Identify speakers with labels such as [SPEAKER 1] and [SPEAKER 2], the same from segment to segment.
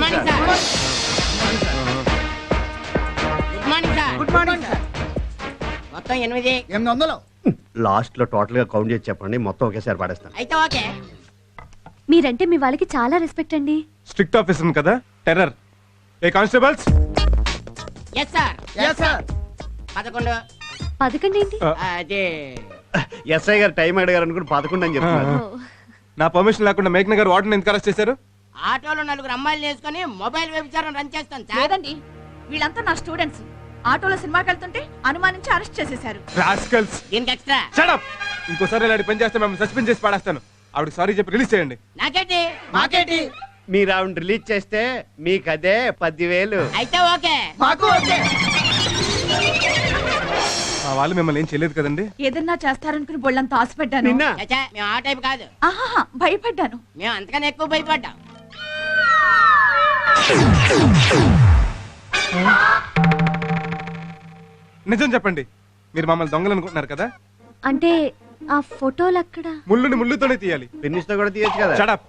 [SPEAKER 1] Morning sir. Good morning sir.
[SPEAKER 2] Good morning sir.
[SPEAKER 1] మొత్తం
[SPEAKER 2] 800.
[SPEAKER 3] Last లో total గా count చేసి చెప్పండి, మొత్తం ఒకేసారి పడేస్తాను.
[SPEAKER 1] అయితే ఓకే.
[SPEAKER 4] మీరంటే మీ వాళ్ళకి చాలా రెస్పెక్ట్ అండి.
[SPEAKER 5] స్ట్రిక్ట్ ఆఫీసర్ కదా, టెర్రర్. ఏ constables?
[SPEAKER 1] Yes sir.
[SPEAKER 2] yes sir.
[SPEAKER 1] 11.
[SPEAKER 4] 11 ఏంటి?
[SPEAKER 1] అదే
[SPEAKER 3] ఎస్ఐ గారు టైం అడిగారు అనుకుని 11 అని చెప్తున్నారు.
[SPEAKER 4] ఓ,
[SPEAKER 5] నా పర్మిషన్ లేకుండా మేఘ్న గారు వార్డెన్ ఎందుకు అరెస్ట్ చేశారు?
[SPEAKER 1] ఆటోలో 4 అమ్మాయిలు వేసుకొని మొబైల్ వ్యభిచారం రన్ చేస్తాను సార్.
[SPEAKER 6] లేదండి, వీళ్ళంతా నా స్టూడెంట్స్. ఆటోలో సినిమాకి వెళ్తుంటే అనుమానించి అరెస్ట్ చేసేశారు.
[SPEAKER 5] రాస్కల్స్.
[SPEAKER 1] దీనికి ఎక్స్ట్రా.
[SPEAKER 5] Shut up. ఇంకోసారి ఇలాంటి పని చేస్తే మేము సస్పెండ్ చేసి పడేస్తాను. ఆవిడకి సారీ చెప్పి రిలీజ్ చేయండి.
[SPEAKER 1] నాకేంటి?
[SPEAKER 2] మాకేటి?
[SPEAKER 3] మీరు ఆవిడ రిలీజ్ చేస్తే మీకు అదే 10,000.
[SPEAKER 1] అయితే ఓకే.
[SPEAKER 2] మాకు ఓకే.
[SPEAKER 5] మా వాళ్ళు మిమ్మల్ని ఏం చేయలేదు కదండి?
[SPEAKER 6] ఏదన్నా చేస్తారనుకుని బొళ్ళంతా ఆశపడ్డాను.
[SPEAKER 3] నిన్న
[SPEAKER 1] చచ్చా, మేము ఆ టైప్ కాదు.
[SPEAKER 6] ఆహా, భయపడ్డాను.
[SPEAKER 1] మేము అంతకన్నా ఎక్కువ భయపడ్డాం.
[SPEAKER 5] నిజం చెప్పండి, మీరు మమ్మల్ని దొంగలు అనుకుంటున్నారు కదా?
[SPEAKER 4] అంటే ఆ ఫోటోలు అక్కడ.
[SPEAKER 5] ముళ్ళుని ముళ్ళుతోనే తీయాలి.
[SPEAKER 3] పెన్నిస్తో కూడా తీయొచ్చు కదా.
[SPEAKER 5] షడప్.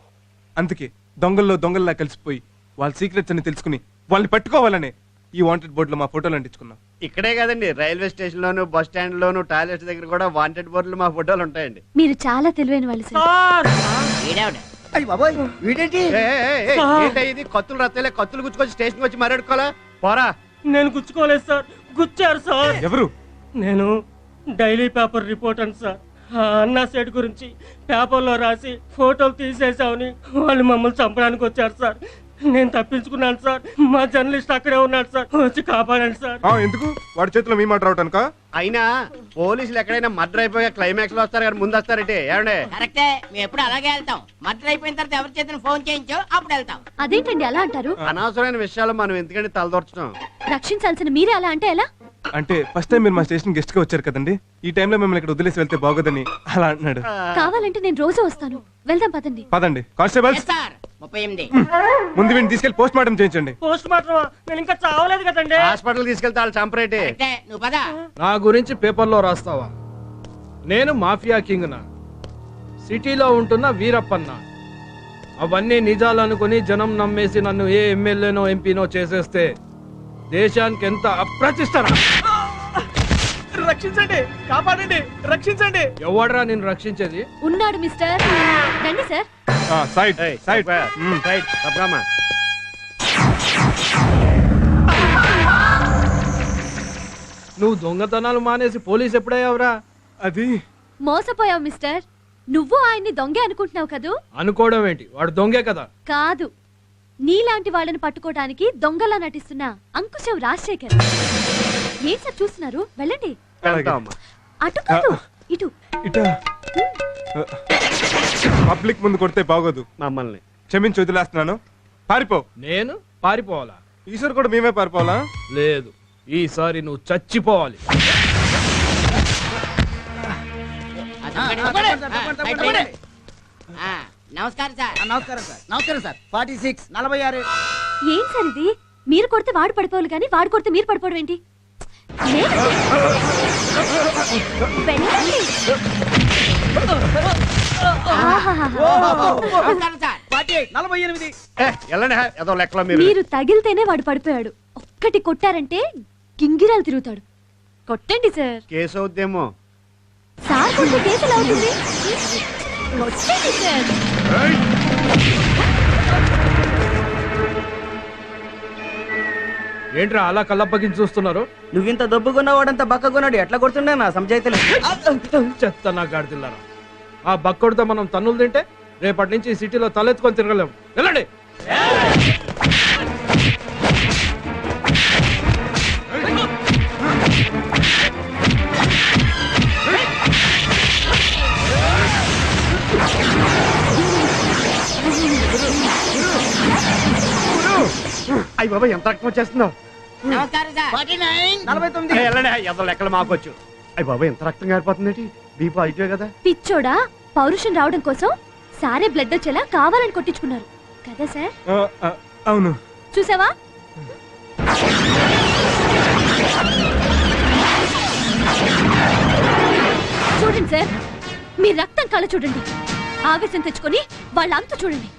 [SPEAKER 5] అందుకే దొంగల్లో దొంగల్లా కలిసిపోయి వాళ్ళ సీక్రెట్స్ అని తెలుసుకుని వాళ్ళని పట్టుకోవాలనే ఈ వాంటెడ్ బోర్డులో మా ఫోటోలు అంటించుకున్నాం.
[SPEAKER 3] ఇక్కడే కదండి, రైల్వే స్టేషన్ లోను, బస్ స్టాండ్ లోను, టాయిలెట్స్ దగ్గర కూడా వాంటెడ్ బోర్డులు మా ఫోటోలు ఉంటాయండి.
[SPEAKER 4] మీరు చాలా తెలివైన వాళ్ళు సార్.
[SPEAKER 1] ఈడేవిడ.
[SPEAKER 2] అయ్యి బాబోయ్, వీడేంటి?
[SPEAKER 3] ఏంటి ఇది? కత్తులు రత్తలే, కత్తులు గుచ్చుకొచ్చి స్టేషన్ వచ్చి మరడుకోవాలా? పోరా.
[SPEAKER 7] నేను గుచ్చుకోలేదు సార్, గుచ్చారు సార్.
[SPEAKER 5] ఎవరు?
[SPEAKER 7] నేను డైలీ పేపర్ రిపోర్టర్ సార్. ఆ అన్నా సెట్ గురించి పేపర్లో రాసి ఫోటోలు తీసేసామని వాళ్ళు మమ్మల్ని చంపడానికి వచ్చారు సార్. నేను తప్పించుకున్నాను సార్. మా జర్నలిస్ట్ అక్కడే ఉన్నాడు సార్, వచ్చి కాపాడండి సార్.
[SPEAKER 5] ఎందుకు? వాడి చేతిలో మీ మాట రావటానిక?
[SPEAKER 3] అయినా పోలీసులు ఎక్కడైనా మర్డర్ అయిపోయా క్లైమాక్స్ లో వస్తారు కానీ ముందు వస్తారంటే ఏమండే?
[SPEAKER 1] కరెక్టే, మేము ఎప్పుడు అలాగే వెళ్తాం. మర్డర్ అయిపోయిన తర్వాత ఎవరి చేతిని ఫోన్ చేయించో అప్పుడు వెళ్తాం.
[SPEAKER 4] అదేంటండి అలా అంటారు?
[SPEAKER 3] అనవసరమైన విషయాలు మనం ఎందుకంటే తలదొరచడం.
[SPEAKER 4] రక్షించాల్సిన మీరే అలా అంటే ఎలా?
[SPEAKER 5] అంటే ఫస్ట్ టైం మీరు మా స్టేషన్ గెస్ట్ గా వచ్చారు కదండి, ఈ టైంలో మిమ్మల్ని ఇక్కడ వదిలేసి వెళ్తే బాగోదని అలా అంటున్నాడు.
[SPEAKER 4] కావాలంటే నేను రోజు వస్తాను, వెళ్దాం పదండి.
[SPEAKER 5] పదండి. Constables,
[SPEAKER 1] yes sir. 38.
[SPEAKER 5] ముందు వీడిని తీసుకెళ్లి పోస్ట్ మార్టం చేయించండి.
[SPEAKER 7] పోస్ట్ మార్టం నేను ఇంకా చావలేదు కదండి.
[SPEAKER 3] హాస్పిటల్ తీసుకెళ్తే వాళ్ళు చంపరేటి.
[SPEAKER 1] కరెక్టే, నువ్వు పద.
[SPEAKER 8] నా గురించి పేపర్లో రాస్తావా? నేను మాఫియా కింగ్ నా, సిటీలో ఉంటున్న వీరప్పన్న. అవన్నీ నిజాలు అనుకుని జనం నమ్మేసి నన్ను ఏ ఎమ్మెల్యేనో ఎంపీనో చేసేస్తే దేశానికి ఎంత అప్రతిష్టరా.
[SPEAKER 7] రక్షించండి, కాపాడండి, రక్షించండి.
[SPEAKER 8] ఎవడరా నిన్ను రక్షించేది?
[SPEAKER 4] ఉన్నాడు మిస్టర్. రండి సార్.
[SPEAKER 5] Side side.
[SPEAKER 3] రైట్ తప్పమ్మా.
[SPEAKER 8] నువ్వు దొంగతనాలు మానేసి పోలీస్ ఎప్పుడయ్యావురా?
[SPEAKER 5] అది
[SPEAKER 4] మోసపోయావు మిస్టర్. నువ్వు ఆయన్ని దొంగే అనుకుంటున్నావు కదూ?
[SPEAKER 8] అనుకోవడం ఏంటి, వాడు దొంగే కదా.
[SPEAKER 4] కాదు, నీలాంటి వాళ్ళని పట్టుకోవడానికి దొంగలా నటిస్తున్న అంకుశం రాజశేఖర్. ఏం సార్ చూస్తున్నారు? వెళ్ళండి.
[SPEAKER 3] వెళ్తామమ్మా.
[SPEAKER 4] అటు కాదు, ఇటు.
[SPEAKER 5] ఇటా. పబ్లిక్ ముందు కొడితే బాగోదు.
[SPEAKER 3] మమ్మల్ని
[SPEAKER 5] క్షమించి వదిలేస్తున్నాను. పారిపో.
[SPEAKER 8] నేను పారిపోవాలా?
[SPEAKER 5] ఈశ్వర్ కూడా మేమే పారిపోవాలా?
[SPEAKER 8] లేదు, ఈసారి నువ్వు చచ్చిపోవాలి.
[SPEAKER 1] నమస్కారం సార్.
[SPEAKER 2] నమస్కారం సార్. నమస్కారం సార్. 46, 46.
[SPEAKER 4] ఏం సార్ ఇది? మీరు కొడితే వాడు పడిపోవాలి కానీ వాడు కొడితే మీరు పడిపోవడం ఏంటి? వెళ్ళండి.
[SPEAKER 1] నమస్కారం సార్.
[SPEAKER 2] 48, 48.
[SPEAKER 3] వెళ్ళండి. ఏదో లెక్కలో మీరు
[SPEAKER 4] మీరు తగిలితేనే వాడు పడిపోయాడు. ఒక్కటి కొట్టారంటే గింగిరాలు తిరుగుతాడు. కొట్టండి సార్.
[SPEAKER 3] కేసు అవుద్దేమో.
[SPEAKER 4] సార్ కొట్టే కేసు ఎలా అవుతుంది? కొట్టండి సార్.
[SPEAKER 8] ఏంట్రా అలా కళ్ళప్పగించి చూస్తున్నారు?
[SPEAKER 2] నువ్వింత దొబ్బుకున్నవాడంత బక్కకున్నాడు, ఎట్లా కొడుతుండే నా సంజాయితలు.
[SPEAKER 8] చెత్త నా గాడిదిల్లారా. ఆ బక్కొడితో మనం తన్నులు తింటే రేపటి నుంచి ఈ సిటీలో తలెత్తుకొని తిరగలేము. వెళ్ళండి.
[SPEAKER 3] అయ్యి బాబా ఎంత రక్తం వచ్చేస్తుందో.
[SPEAKER 1] నమస్కారం సార్.
[SPEAKER 2] 49, 49.
[SPEAKER 3] వెళ్ళండి. ఏదో లెక్కలు మాకొచ్చు. అయ్యి బాబా ఎంత రక్తం గారిపోతుంది. బీపీ అయితే కదా.
[SPEAKER 4] పిచ్చోడా, పౌరుషం రావడం కోసం సారే బ్లడ్ వచ్చేలా కావాలని కొట్టించుకున్నారు కదా సార్?
[SPEAKER 5] అవును.
[SPEAKER 4] చూసావా? చూడండి సార్, మీ రక్తం కళ చూడండి. ఆవేశం తెచ్చుకొని వాళ్ళంతా చూడండి.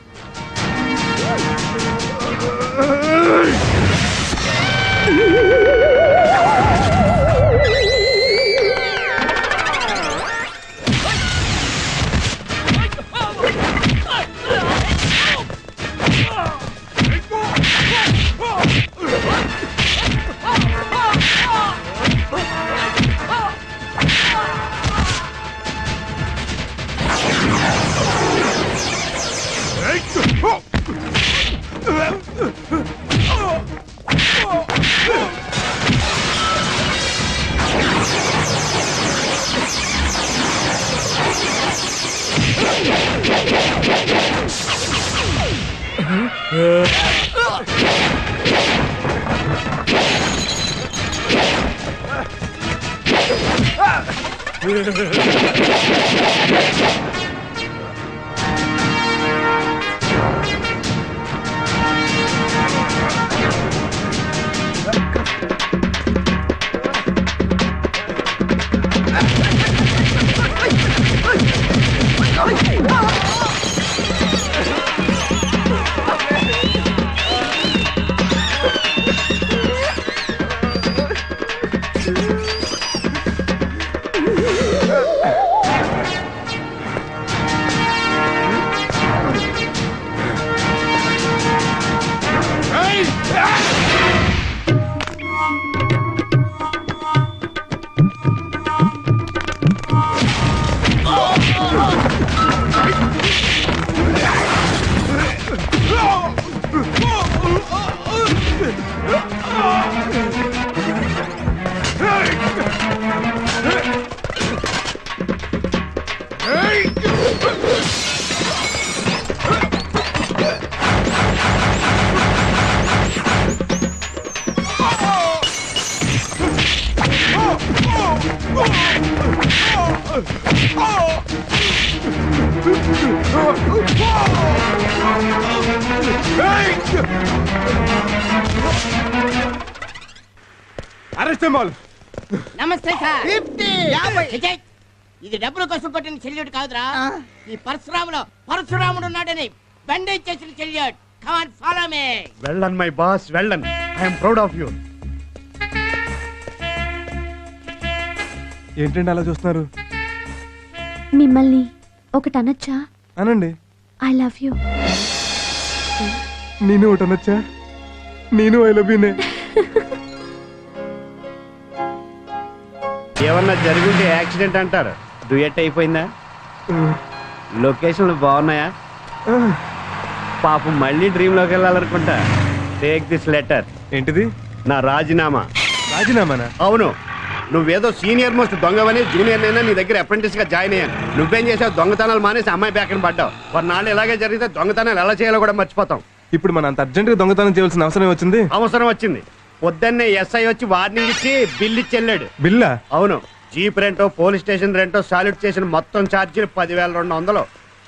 [SPEAKER 5] Arrest mall.
[SPEAKER 1] నమస్తే సార్. విజయ్, ఇది డబ్బుల కోసం కొట్టిన చెల్లియుడు కాదురా. ఈ పరశురాముడు ఉన్నాడని బండేజ్ చేసిన చెల్లియుడు. Come on follow me.
[SPEAKER 3] వెళ్ళన్ మై బాస్, వెళ్ళన్. I'm proud of you.
[SPEAKER 5] ఏంటండి అలా చూస్తున్నారు?
[SPEAKER 4] మిమ్మల్ని ఒకటి అనొచ్చా?
[SPEAKER 5] అనండి.
[SPEAKER 4] I love you.
[SPEAKER 5] నేను ఒకటి అనొచ్చా? నేను ఐ లవ్ యూనే.
[SPEAKER 3] ఏమన్నా జరుగుంటే యాక్సిడెంట్ అంటారు. డ్యూయట్ అయిపోయిందా? లొకేషన్లు బాగున్నాయా? పాపం మళ్ళీ డ్రీమ్ లోకి వెళ్ళాలనుకుంటా. Take this letter.
[SPEAKER 5] ఏంటిది?
[SPEAKER 3] నా రాజీనామా.
[SPEAKER 5] రాజీనామానా?
[SPEAKER 3] అవును. నువ్వేదో సీనియర్ మోస్ట్ దొంగవని జూనియర్ నైనా నీ దగ్గర అప్రెంటిస్ గా జాయిన్ అయ్యాను. నువ్వేం చేసావు? దొంగతనాలు మానేసి అమ్మాయి బ్యాక్ పడ్డావు. కొన్నాళ్ళు ఇలాగే జరిగితే దొంగతనాలు ఎలా చేయాలో కూడా మర్చిపోతాం.
[SPEAKER 5] ఇప్పుడు మన అంత అర్జెంట్ గా దొంగతనం చేయాల్సిన అవసరం వచ్చింది.
[SPEAKER 3] అవసరం వచ్చింది. పొద్దున్నే ఎస్ఐ వచ్చి వార్నింగ్ ఇచ్చి బిల్ ఇచ్చి వెళ్ళాడు.
[SPEAKER 5] బిల్లా?
[SPEAKER 3] అవును. జీప్ రెంటో, పోలీస్ స్టేషన్ రెంటో, సాల్యూట్ చేసిన మొత్తం ఛార్జీలు 10,200.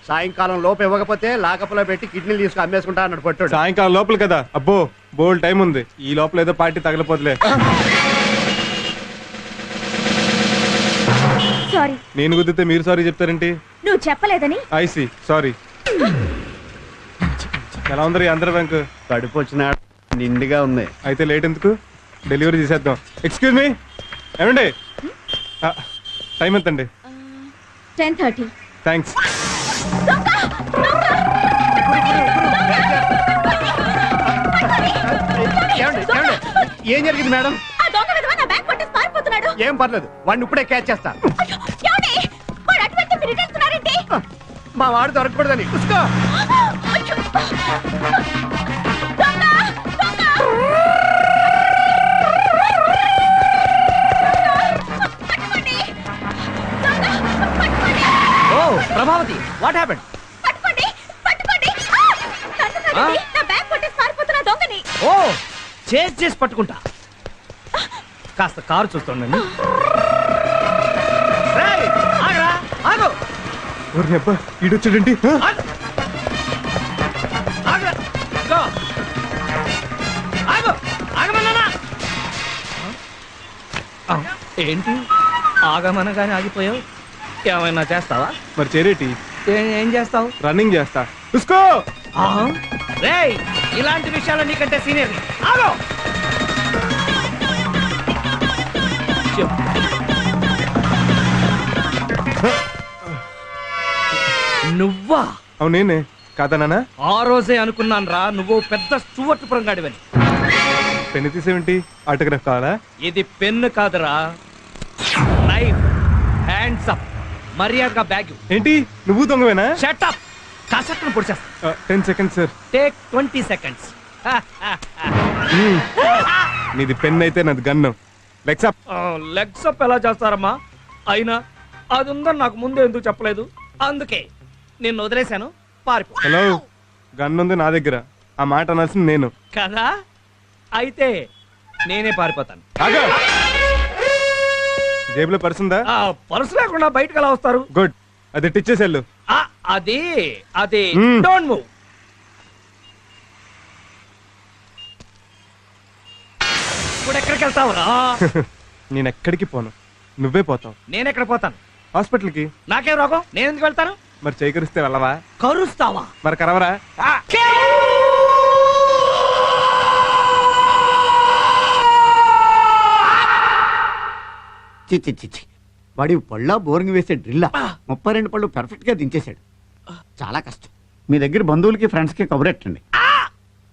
[SPEAKER 3] సాయంకాలం లోపు ఇవ్వకపోతే లాకప్లో పెట్టి కిడ్నీలు తీసుకు అమ్మేసుకుంటా అన్నాడు పట్టు.
[SPEAKER 5] సాయంకాలం లోపల కదా? అబ్బో, బోల్ టైం ఉంది. ఈ లోపల ఏదో పార్టీ తగలపోతులే.
[SPEAKER 4] సారీ.
[SPEAKER 5] నేను కుదిరితే మీరు సారీ చెప్తారేంటి?
[SPEAKER 4] నువ్వు చెప్పలేదని.
[SPEAKER 5] I see sorry. ఎలా ఉందరు ఆంధ్ర బ్యాంక్?
[SPEAKER 3] కడుపు వచ్చిన నిండుగా ఉంది.
[SPEAKER 5] అయితే లేట్ ఎందుకు? డెలివరీ చేసేద్దాం. ఎక్స్క్యూజ్ మీ, ఏమండి టైం ఎంతండి?
[SPEAKER 4] 10:30.
[SPEAKER 5] థ్యాంక్స్.
[SPEAKER 3] ఏం జరిగింది మేడం? ఏం పర్లేదు, వాడిని ఇప్పుడే క్యాచ్ చేస్తా. మా వాడు దొరకకూడదని. చూసుకో.
[SPEAKER 2] Prabhavati, what happened? ఓ, చేసి పట్టుకుంటా. కాస్త కారు చూస్తుండండి. ఆగు.
[SPEAKER 5] అబ్బా, ఈడొచ్చాడండి.
[SPEAKER 2] ఏంటి ఆగమనగానే ఆగిపోయావు? ఏమైనా చేస్తావా?
[SPEAKER 5] మరి చేరేటి?
[SPEAKER 2] ఏం చేస్తావు?
[SPEAKER 5] రన్నింగ్ చేస్తా. చూసుకో.
[SPEAKER 2] రేయ్
[SPEAKER 9] ఇలాంటి విషయాలు నీకంటే సీనియర్ ఆగో నువ్వా?
[SPEAKER 5] అవునేనే కాదా నాన్న?
[SPEAKER 9] ఆ రోజే అనుకున్నాను రా నువ్వు పెద్ద స్టూవర్ట్ పురంగాడివని.
[SPEAKER 5] పెన్ను తీసేవేంటి? ఆటోగ్రాఫ్ కావాలా?
[SPEAKER 9] ఇది పెన్ను కాదురా, నైఫ్. హ్యాండ్స్ అప్, మర్యాదగా బ్యాగ్.
[SPEAKER 5] ఏంటి నువ్వు దొంగవేనా?
[SPEAKER 9] షట్ అప్, కాసక్కను పొడిచేస్తా.
[SPEAKER 5] 10 seconds సార్.
[SPEAKER 9] Take 20 seconds.
[SPEAKER 5] నీది పెన్ అయితే నాది gun. Legs up.
[SPEAKER 9] Legs up ఎలా చేస్తారమ్మా? అయినా అది ఉందని నాకు ముందే ఎందుకు చెప్పలేదు? అందుకే నిన్ను వదిలేశాను, పారిపో.
[SPEAKER 5] హలో, గన్ ఉంది నా దగ్గర, ఆ మాట అనాల్సింది నేను
[SPEAKER 9] కదా. అయితే నేనే పారిపోతాను.
[SPEAKER 5] ఆగా. జేబులో పర్స్ ఉందా?
[SPEAKER 9] పర్సు లేకుండా బయటకు ఎలా వస్తారు?
[SPEAKER 5] గుడ్, అది టిచ్చేసేళ్ళు.
[SPEAKER 9] అది అది
[SPEAKER 5] Hmm.
[SPEAKER 9] Don't move. ఇప్పుడు ఎక్కడికి వెళ్తావురా?
[SPEAKER 5] నేను ఎక్కడికి పోను, నువ్వే పోతావు.
[SPEAKER 9] నేను ఎక్కడ పోతాను?
[SPEAKER 5] హాస్పిటల్కి.
[SPEAKER 9] నాకేం రోగం? నేను ఎందుకు వెళ్తాను?
[SPEAKER 5] మరి చేకరిస్తే వెళ్ళవా?
[SPEAKER 9] కరుస్తావా?
[SPEAKER 5] మరి కరవరా?
[SPEAKER 3] చిచ్చి చిచ్చి, వాడి పళ్ళ బోరింగ్ వేసే డ్రిల్లా 32 పళ్ళు పెర్ఫెక్ట్ గా దించేశాడు. చాలా కష్టం. మీ దగ్గర బంధువులకి ఫ్రెండ్స్ కి కబురెట్టండి.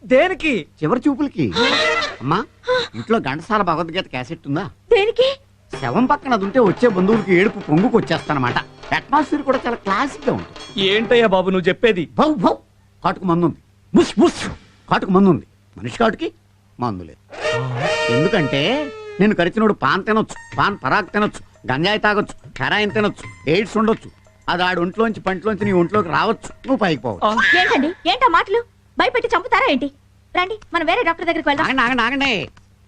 [SPEAKER 9] దేనికి?
[SPEAKER 3] చివరి చూపులకి. అమ్మా, ఇంట్లో ఘంటసాల భగవద్గీత క్యాసెట్ ఉందా?
[SPEAKER 4] దేనికి?
[SPEAKER 3] శవం పక్కన అది ఉంటే వచ్చే బంధువులకి ఏడుపు పొంగుకు వచ్చేస్తానమాట. అట్మాస్ఫియర్ కూడా చాలా క్లాసిక్ గా ఉంటుంది.
[SPEAKER 9] ఏంటయ్యా బాబు నువ్వు చెప్పేది?
[SPEAKER 3] భౌ భౌ కాటుకు మందు ఉంది, ముస్ ముస్ కాటుకు మందు ఉంది, మనిషి కాటుకి మందు లేదు. ఎందుకంటే నేను కరిచినోడు పాన్ తినొచ్చు, పాన్ పరాగ్ తినొచ్చు, గంజాయి తాగొచ్చు, హెరాయిన్ తినొచ్చు, ఎయిడ్స్ ఉండొచ్చు. అది ఆడు ఒంట్లోంచి పంటలోంచి నీ ఒంట్లోకి రావచ్చు, నువ్వు పైకి పోవచ్చు.
[SPEAKER 6] ఏంటండి ఏంటా మాటలు? భయపెట్టి చంపుతారా ఏంటి? రండి మనం వేరే డాక్టర్ దగ్గరికి వెళ్దాం.
[SPEAKER 3] ఆగండి ఆగండి ఆగండి.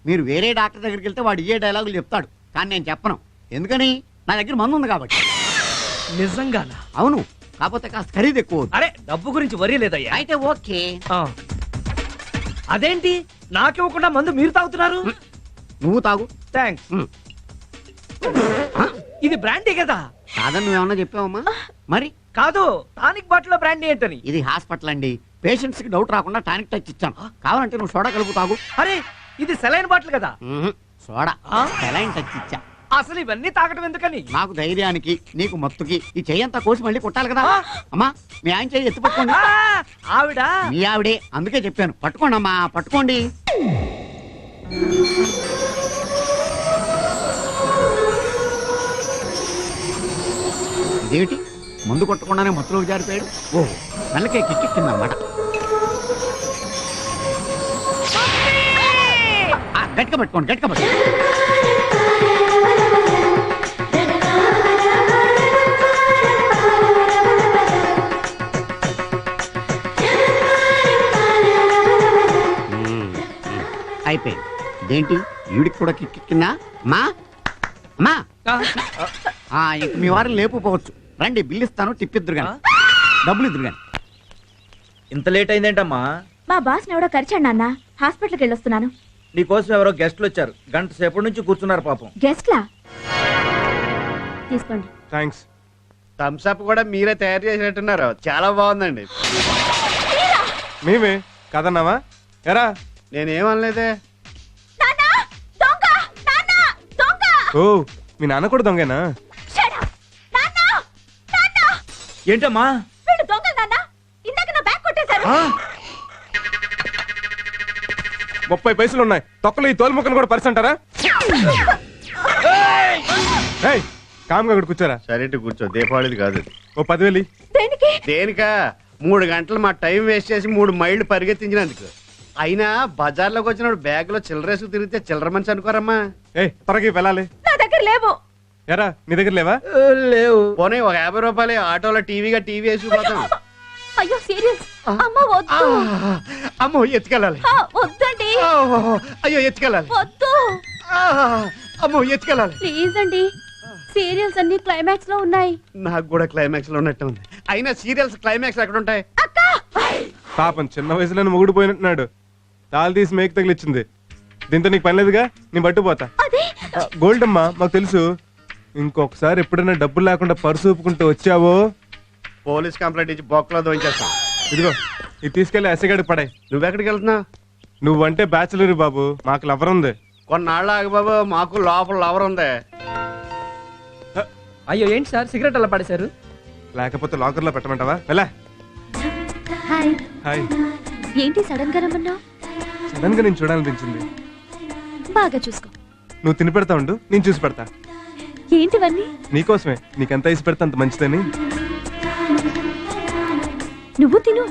[SPEAKER 3] మీరు వేరే డాక్టర్ దగ్గరికి వెళ్తే వాడు ఏ డైలాగులు చెప్తాడు, కానీ నేను చెప్పను. ఎందుకని? నా దగ్గర మందు ఉంది కాబట్టి.
[SPEAKER 9] నిజంగానా?
[SPEAKER 3] అవును, కాకపోతే కాస్త ఖరీదు ఎక్కువ.
[SPEAKER 9] అరే డబ్బు గురించి వరీ లేదయ్యా.
[SPEAKER 3] అయితే ఓకే.
[SPEAKER 9] అదేంటి నాకివ్వకుండా మందు మీరు తాగుతున్నారు?
[SPEAKER 3] నువ్వు తాగు.
[SPEAKER 9] థ్యాంక్స్. ఇది బ్రాండీ కదా?
[SPEAKER 3] కాదని నువ్వేమన్నా చెప్పావమ్మా? మరి
[SPEAKER 9] కాదు, టానిక్ బాటిల్ లో బ్రాండీ ఏంటని.
[SPEAKER 3] ఇది హాస్పిటల్ అండి, పేషెంట్స్ కి డౌట్ రాకుండా టానిక్ టచ్ ఇచ్చాను. కావాలంటే నువ్వు సోడా కలుపు తాగు.
[SPEAKER 9] అరే ఇది సెలైన్ బాటిల్ కదా?
[SPEAKER 3] సోడా సెలైన్ టచ్ ఇచ్చా.
[SPEAKER 9] అసలు ఇవన్నీ తాగటం ఎందుకని?
[SPEAKER 3] నాకు ధైర్యానికి, నీకు మత్తుకి ఈ చెయ్యంతా కోసి మళ్ళీ కొట్టాలి కదా. అమ్మా, మీ ఆయన చెయ్యి ఎత్తి పట్టుకోండి.
[SPEAKER 9] ఆవిడ
[SPEAKER 3] మీ ఆవిడే, అందుకే చెప్పాను పట్టుకోండి అమ్మా, పట్టుకోండి. ఇదేమిటి, ముందు కొట్టకుండానే మత్తులోకి జారిపోయాడు. ఓ, మెల్లకే కిక్కెక్కిందన్నమాట. గట్టిగా పట్టుకోండి, గట్టిగా పట్టుకోండి. అయిపోయింది. ఇదేంటి, ఈవిడికి కూడా కిక్కిందా? అమ్మా అమ్మా, ఇంక మీ వారిని లేపుకోవచ్చు. రండి, బిల్లు ఇస్తాను, టిప్పిద్దరు కానీ, డబ్బులు ఇద్దరు కానీ.
[SPEAKER 2] ఇంత లేట్ అయిందేంటమ్మా?
[SPEAKER 6] మా బాస్ ఎవడో కరిచాడు నాన్న, హాస్పిటల్కి వెళ్ళొస్తున్నాను.
[SPEAKER 2] నీకోసం ఎవరో గెస్ట్లు వచ్చారు, గంట సేపటి నుంచి కూర్చున్నారు పాపం.
[SPEAKER 6] గెస్ట్లా? తీసుకోండి.
[SPEAKER 5] థ్యాంక్స్.
[SPEAKER 3] థమ్స్ అప్ కూడా మీరే తయారు చేసినట్టున్నారు, చాలా బాగుందండి.
[SPEAKER 5] మేమే కదన్నావా? ఎరా
[SPEAKER 3] నేనేమనలేదే.
[SPEAKER 5] ఓ, మీ నాన్న కూడా దొంగేనా?
[SPEAKER 2] ఏంటమ్మా?
[SPEAKER 5] 30 పైసలు ఉన్నాయి, తొక్కలు ఈ తోలు ముక్కలు కూడా పరిచి అంటారా? కామ్గా అక్కడ కూర్చోరా.
[SPEAKER 3] సరే కూర్చో, దీపావళిది కాదు.
[SPEAKER 5] ఓ 10,000.
[SPEAKER 3] దేనికా? 3 గంటలు మా టైం వేస్ట్ చేసి 3 మైళ్ళు పరిగెత్తించినందుకు. అయినా బజార్లోకి వచ్చినప్పుడు బ్యాగ్ లో చిల్లరేసుకు తిరిగితే చిల్లర మనిషి అనుకోరమ్మా.
[SPEAKER 5] త్వరగా వెళ్ళాలి.
[SPEAKER 6] నా దగ్గర లేవు.
[SPEAKER 5] ఎరా నీ దగ్గర లేవా?
[SPEAKER 9] లేవు.
[SPEAKER 3] పోనీ ఒక 50 రూపాయలు ఆటోలో టీవీగా టీవీ వేసుకుపోతాం.
[SPEAKER 6] అయ్యో సీరియస్. అమ్మ వద్దు.
[SPEAKER 3] అమ్మో ఎత్తుకెళ్ళాలి.
[SPEAKER 6] వద్దండి.
[SPEAKER 3] అయ్యో ఎత్తుకెళ్ళాలి.
[SPEAKER 6] వద్దు.
[SPEAKER 3] అమ్మో ఎత్తుకెళ్ళాలి.
[SPEAKER 4] ప్లీజ్ అండి, సీరియల్స్ అన్ని క్లైమాక్స్ లో ఉన్నాయి.
[SPEAKER 3] నాకు కూడా క్లైమాక్స్ లో ఉన్నట్టు ఉంది. అయినా సీరియల్స్ క్లైమాక్స్ ఎక్కడ ఉంటాయి?
[SPEAKER 5] పాపం చిన్న వయసులో మొగుడు పోయినట్టున్నాడు, తాళి తీసి మేక తగిలిచ్చింది. దీంతో నీకు పని లేదుగా, నేను పట్టుపోతా. గోల్డ్ అమ్మా, మాకు తెలుసు. ఇంకొకసారి ఎప్పుడైనా డబ్బులు లేకుండా పర్సు ఊపుకుంటూ వచ్చావో
[SPEAKER 3] పోలీస్ కంప్లైంట్ ఇచ్చి బొక్కలో దోయించేస్తాం.
[SPEAKER 5] ఇదిగో ఇది తీసుకెళ్లి ఎస్ఐగాడికి పడాయి.
[SPEAKER 3] నువ్వెక్కడికి వెళ్తున్నావు?
[SPEAKER 5] నువ్వంటే బ్యాచులర్ బాబు, మాకు లవర్ ఉంది.
[SPEAKER 3] కొన్నాళ్ళ ఆగు బాబు, మాకు లోపల లవర్ ఉంది.
[SPEAKER 9] అయ్యో ఏంటి సార్ సిగరెట్ అలా పడేశారు?
[SPEAKER 5] లేకపోతే లాకర్ లో పెట్టమంటావా? వెళ్ళా.
[SPEAKER 4] హాయ్.
[SPEAKER 5] హాయ్.
[SPEAKER 4] ఏంటి సడన్ గా రమ్మన్నావు?
[SPEAKER 5] సడన్ గా నేను చూడాలనిపించింది.
[SPEAKER 4] బాగా చూసుకో.
[SPEAKER 5] నువ్వు తిని పెడతా ఉండు, నేను చూసి పెడతా.
[SPEAKER 4] ఏంటివన్నీ?
[SPEAKER 5] నీకోసమే, నీకెంత ఇసి పెడతా అంత మంచిదని.
[SPEAKER 4] నువ్వు తిను.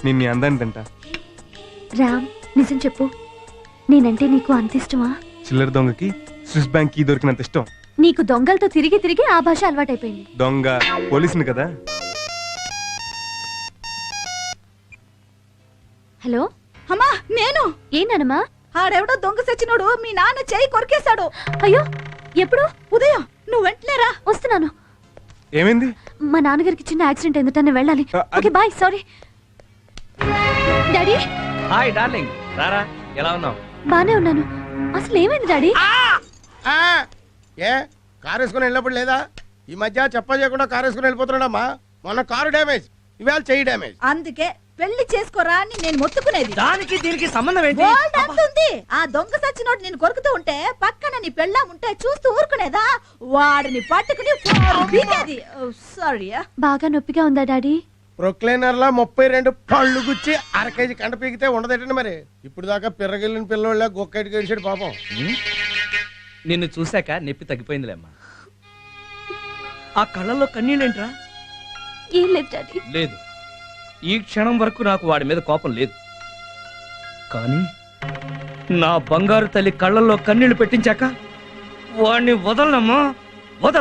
[SPEAKER 5] నేను నీ అందాన్ని తింటా.
[SPEAKER 4] రామ్, నిజం చెప్పు, నేనంటే నీకు అంత ఇష్టమా?
[SPEAKER 5] చిల్లర దొంగకి స్విస్ బ్యాంక్ కీ దొరికినంత ఇష్టం.
[SPEAKER 4] నీకు దొంగలతో తిరిగి తిరిగి ఆ భాష అలవాటైపోయింది.
[SPEAKER 5] దొంగ పోలీసుని కదా.
[SPEAKER 4] హలో
[SPEAKER 6] అమ్మా నేను.
[SPEAKER 4] ఏంటనమ్మా?
[SPEAKER 6] ఆడెవడో దొంగ సచ్చినోడు మీ నాన్న చెయ్యి కొరికేశాడు.
[SPEAKER 4] అయ్యో, ఎప్పుడు?
[SPEAKER 6] ఉదయం. నువ్వు వెంటనే రా.
[SPEAKER 4] వస్తున్నాను.
[SPEAKER 5] ఏమైంది?
[SPEAKER 4] మా నాన్నగారికి చిన్న యాక్సిడెంట్ అయిందట, నేను వెళ్ళాలి. Okay bye. Sorry daddy.
[SPEAKER 9] Hi darling, రారా. ఎలా ఉన్నావు?
[SPEAKER 4] బానే ఉన్నాను. అసలు ఏమైంది డాడీ?
[SPEAKER 10] ఏ కారు వేసుకుని వెళ్ళినప్పుడు లేదా? ఈ మధ్య చెప్ప చేయకుండా కారు వేసుకుని వెళ్ళిపోతున్నాడమ్మా. మొన్న కారు డ్యామేజ్, ఇవాళ చెయ్యి డ్యామేజ్.
[SPEAKER 6] అందుకే పెళ్లి చేసుకోరా అని నేను మొత్తుకునేది.
[SPEAKER 9] దానికి దీనికి సంబంధం ఏంటి?
[SPEAKER 6] బోల్డ్ అంతుంది. ఆ దొంగ సచ్చినోడు నేను కొరుకుతూ ఉంటే పక్కన నీ పెళ్ళాం ఉంటే చూస్తూ ఊరుకునేదా? వాడిని పట్టుకుని సారీ.
[SPEAKER 4] బాగా నొప్పిగా ఉందా డాడీ?
[SPEAKER 10] ప్రొక్లైనర్ లా 32 పళ్ళు గుచ్చి 1/2 కేజీ కండ పీకితే ఉండదేటండి మరి. ఇప్పుడు దాకా పిర్రగిల్లిన పిల్లల గొక్కటి గడిచాడు పాపం.
[SPEAKER 9] నిన్ను చూశాక నొప్పి తగ్గిపోయిందిలేమ్మా. ఆ కళ్ళల్లో కన్నీళ్ళేంట్రా?
[SPEAKER 4] ఏం లేదు డాడీ.
[SPEAKER 9] లేదు, ఈ క్షణం వరకు నాకు వాడి మీద కోపం లేదు. కానీ నా బంగారు తల్లి కళ్ళల్లో కన్నీళ్లు పెట్టించాక వాడిని వదలనమ్మా.